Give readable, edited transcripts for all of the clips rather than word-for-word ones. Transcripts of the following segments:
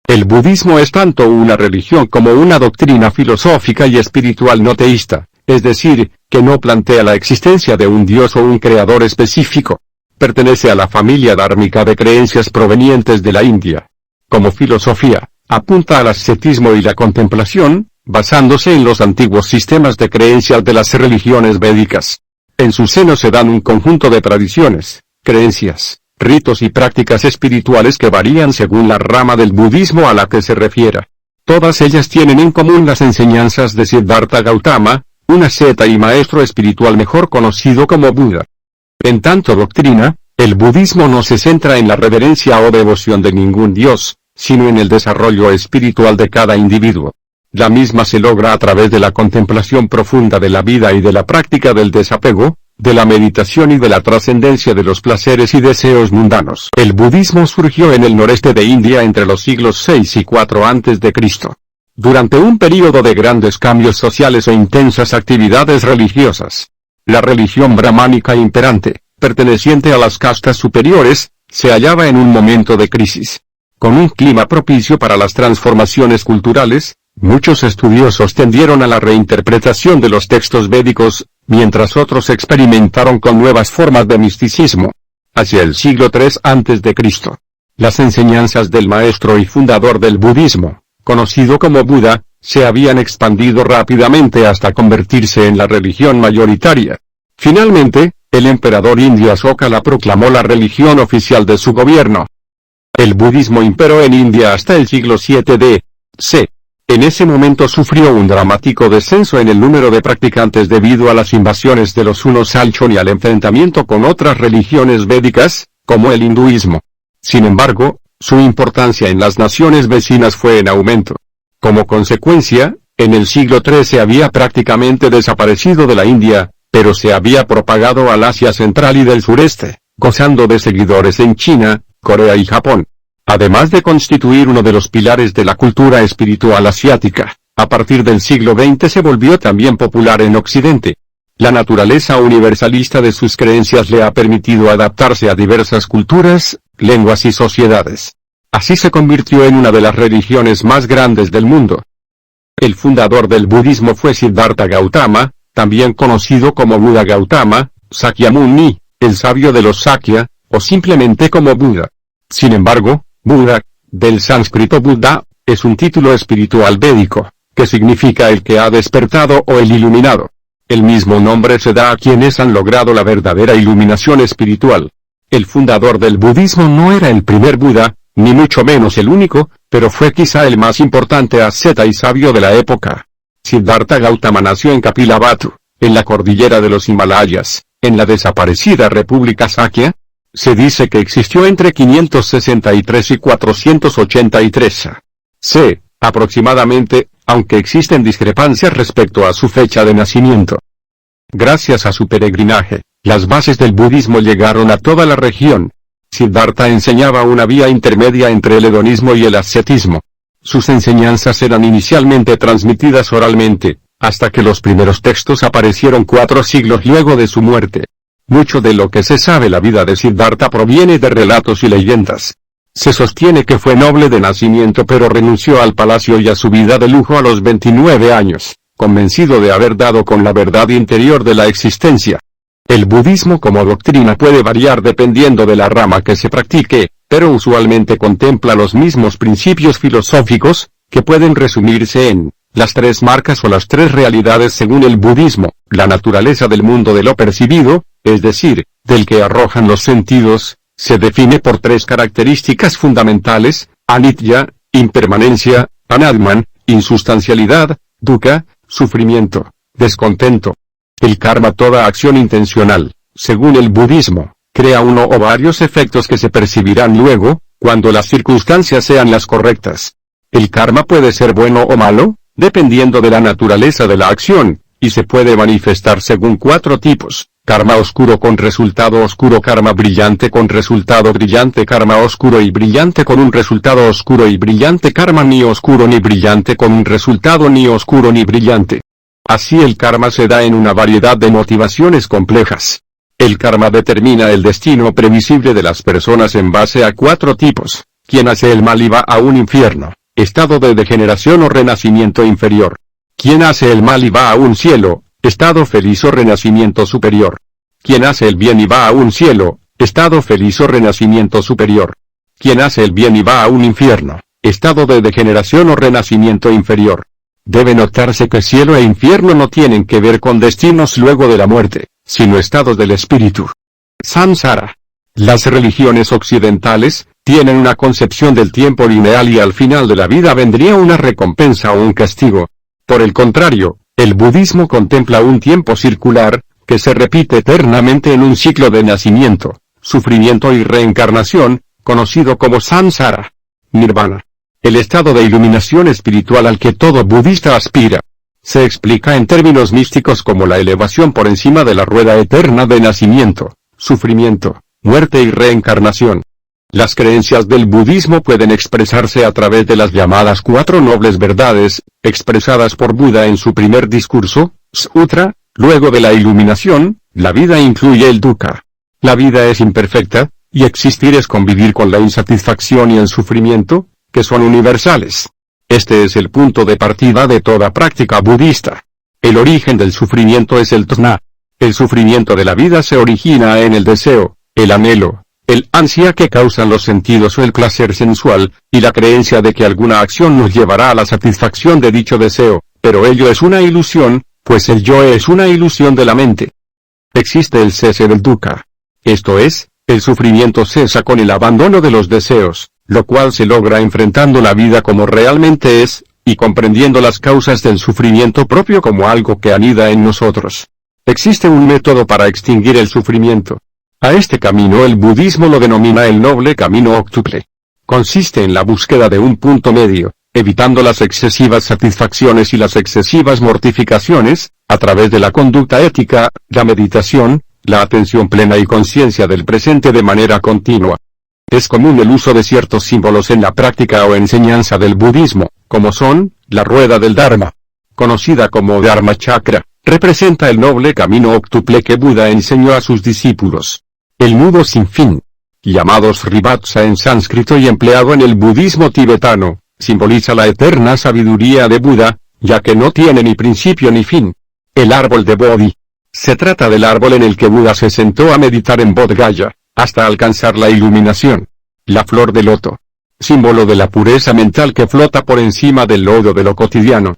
El budismo es tanto una religión como una doctrina filosófica y espiritual no teísta, es decir, que no plantea la existencia de un dios o un creador específico. Pertenece a la familia dármica de creencias provenientes de la India. Como filosofía, apunta al ascetismo y la contemplación, basándose en los antiguos sistemas de creencias de las religiones védicas. En su seno se dan un conjunto de tradiciones, creencias, ritos y prácticas espirituales que varían según la rama del budismo a la que se refiera. Todas ellas tienen en común las enseñanzas de Siddhartha Gautama, un asceta y maestro espiritual mejor conocido como Buda. En tanto doctrina, el budismo no se centra en la reverencia o devoción de ningún dios, sino en el desarrollo espiritual de cada individuo. La misma se logra a través de la contemplación profunda de la vida y de la práctica del desapego, de la meditación y de la trascendencia de los placeres y deseos mundanos. El budismo surgió en el noreste de India entre los siglos 6 y 4 a.C. Durante un período de grandes cambios sociales e intensas actividades religiosas. La religión brahmánica imperante, perteneciente a las castas superiores, se hallaba en un momento de crisis. Con un clima propicio para las transformaciones culturales, muchos estudiosos tendieron a la reinterpretación de los textos védicos, mientras otros experimentaron con nuevas formas de misticismo. Hacia el siglo III a.C., las enseñanzas del maestro y fundador del budismo, conocido como Buda, se habían expandido rápidamente hasta convertirse en la religión mayoritaria. Finalmente, el emperador indio Ashoka la proclamó la religión oficial de su gobierno. El budismo imperó en India hasta el siglo VII d.C. En ese momento sufrió un dramático descenso en el número de practicantes debido a las invasiones de los hunos al Chon y al enfrentamiento con otras religiones védicas, como el hinduismo. Sin embargo, su importancia en las naciones vecinas fue en aumento. Como consecuencia, en el siglo XIII había prácticamente desaparecido de la India, pero se había propagado al Asia Central y del Sureste, gozando de seguidores en China, Corea y Japón. Además de constituir uno de los pilares de la cultura espiritual asiática, a partir del siglo XX se volvió también popular en Occidente. La naturaleza universalista de sus creencias le ha permitido adaptarse a diversas culturas, lenguas y sociedades. Así se convirtió en una de las religiones más grandes del mundo. El fundador del budismo fue Siddhartha Gautama, también conocido como Buda Gautama, Sakyamuni, el sabio de los Sakya, o simplemente como Buda. Sin embargo, Buda, del sánscrito Buddha, es un título espiritual védico, que significa el que ha despertado o el iluminado. El mismo nombre se da a quienes han logrado la verdadera iluminación espiritual. El fundador del budismo no era el primer Buda, ni mucho menos el único, pero fue quizá el más importante asceta y sabio de la época. Siddhartha Gautama nació en Kapilavatthu, en la cordillera de los Himalayas, en la desaparecida República Sakya. Se dice que existió entre 563 y 483 a.C., aproximadamente, aunque existen discrepancias respecto a su fecha de nacimiento. Gracias a su peregrinaje, las bases del budismo llegaron a toda la región. Siddhartha enseñaba una vía intermedia entre el hedonismo y el ascetismo. Sus enseñanzas eran inicialmente transmitidas oralmente, hasta que los primeros textos aparecieron 4 siglos luego de su muerte. Mucho de lo que se sabe de la vida de Siddhartha proviene de relatos y leyendas. Se sostiene que fue noble de nacimiento pero renunció al palacio y a su vida de lujo a los 29 años, convencido de haber dado con la verdad interior de la existencia. El budismo como doctrina puede variar dependiendo de la rama que se practique, pero usualmente contempla los mismos principios filosóficos, que pueden resumirse en las 3 marcas o las 3 realidades según el budismo: la naturaleza del mundo de lo percibido, es decir, del que arrojan los sentidos, se define por 3 características fundamentales: anicca, impermanencia; anatman, insustancialidad; dukkha, sufrimiento, descontento. El karma, toda acción intencional, según el budismo, crea uno o varios efectos que se percibirán luego, cuando las circunstancias sean las correctas. El karma puede ser bueno o malo, dependiendo de la naturaleza de la acción, y se puede manifestar según 4 tipos: karma oscuro con resultado oscuro, karma brillante con resultado brillante, karma oscuro y brillante con un resultado oscuro y brillante, karma ni oscuro ni brillante con un resultado ni oscuro ni brillante. Así el karma se da en una variedad de motivaciones complejas. El karma determina el destino previsible de las personas en base a 4 tipos: quien hace el mal y va a un infierno, estado de degeneración o renacimiento inferior. Quien hace el mal y va a un cielo, estado feliz o renacimiento superior. Quien hace el bien y va a un cielo, estado feliz o renacimiento superior. Quien hace el bien y va a un infierno, estado de degeneración o renacimiento inferior. Debe notarse que cielo e infierno no tienen que ver con destinos luego de la muerte, sino estados del espíritu. Samsara. Las religiones occidentales tienen una concepción del tiempo lineal y al final de la vida vendría una recompensa o un castigo. Por el contrario, el budismo contempla un tiempo circular, que se repite eternamente en un ciclo de nacimiento, sufrimiento y reencarnación, conocido como samsara. Nirvana. El estado de iluminación espiritual al que todo budista aspira. Se explica en términos místicos como la elevación por encima de la rueda eterna de nacimiento, sufrimiento, muerte y reencarnación. Las creencias del budismo pueden expresarse a través de las llamadas 4 nobles verdades, expresadas por Buda en su primer discurso, Sutra. Luego de la iluminación, la vida incluye el dukkha. La vida es imperfecta, y existir es convivir con la insatisfacción y el sufrimiento, que son universales. Este es el punto de partida de toda práctica budista. El origen del sufrimiento es el tna. El sufrimiento de la vida se origina en el deseo, el anhelo, el ansia que causan los sentidos o el placer sensual, y la creencia de que alguna acción nos llevará a la satisfacción de dicho deseo, pero ello es una ilusión, pues el yo es una ilusión de la mente. Existe el cese del dukkha. Esto es, el sufrimiento cesa con el abandono de los deseos, lo cual se logra enfrentando la vida como realmente es, y comprendiendo las causas del sufrimiento propio como algo que anida en nosotros. Existe un método para extinguir el sufrimiento. A este camino el budismo lo denomina el noble camino óctuple. Consiste en la búsqueda de un punto medio, evitando las excesivas satisfacciones y las excesivas mortificaciones, a través de la conducta ética, la meditación, la atención plena y conciencia del presente de manera continua. Es común el uso de ciertos símbolos en la práctica o enseñanza del budismo, como son, la rueda del Dharma, conocida como Dharma Chakra, representa el noble camino óctuple que Buda enseñó a sus discípulos. El nudo sin fin, llamado Srivatsa en sánscrito y empleado en el budismo tibetano, simboliza la eterna sabiduría de Buda, ya que no tiene ni principio ni fin. El árbol de Bodhi. Se trata del árbol en el que Buda se sentó a meditar en Bodh Gaya, hasta alcanzar la iluminación. La flor de loto. Símbolo de la pureza mental que flota por encima del lodo de lo cotidiano.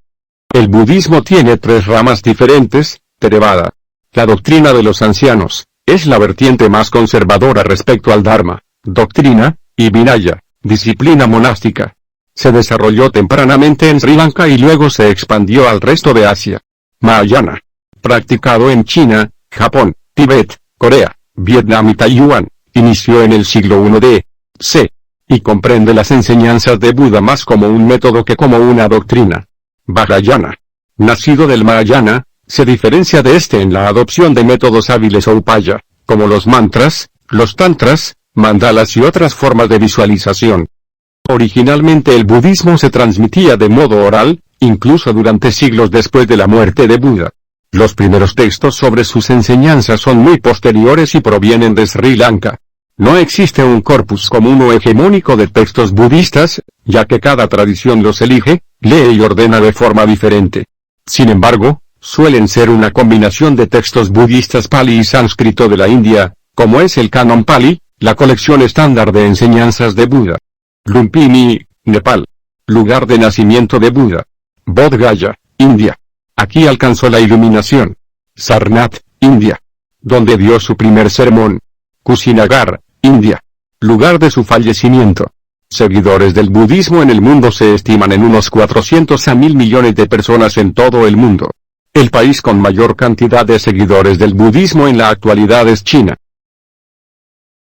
El budismo tiene 3 ramas diferentes. Theravada. La doctrina de los ancianos, es la vertiente más conservadora respecto al Dharma, doctrina, y Vinaya, disciplina monástica. Se desarrolló tempranamente en Sri Lanka y luego se expandió al resto de Asia. Mahayana. Practicado en China, Japón, Tíbet, Corea, Vietnam y Taiwán, inició en el siglo I d.C. y comprende las enseñanzas de Buda más como un método que como una doctrina. Vajrayana. Nacido del Mahayana, se diferencia de este en la adopción de métodos hábiles o upaya, como los mantras, los tantras, mandalas y otras formas de visualización. Originalmente el budismo se transmitía de modo oral, incluso durante siglos después de la muerte de Buda. Los primeros textos sobre sus enseñanzas son muy posteriores y provienen de Sri Lanka. No existe un corpus común o hegemónico de textos budistas, ya que cada tradición los elige, lee y ordena de forma diferente. Sin embargo, suelen ser una combinación de textos budistas pali y sánscrito de la India, como es el canon pali, la colección estándar de enseñanzas de Buda. Lumpini, Nepal. Lugar de nacimiento de Buda. Bodh Gaya, India. Aquí alcanzó la iluminación. Sarnath, India. Donde dio su primer sermón. Kushinagar, India. Lugar de su fallecimiento. Seguidores del budismo en el mundo se estiman en unos 400 a 1000 millones de personas en todo el mundo. El país con mayor cantidad de seguidores del budismo en la actualidad es China.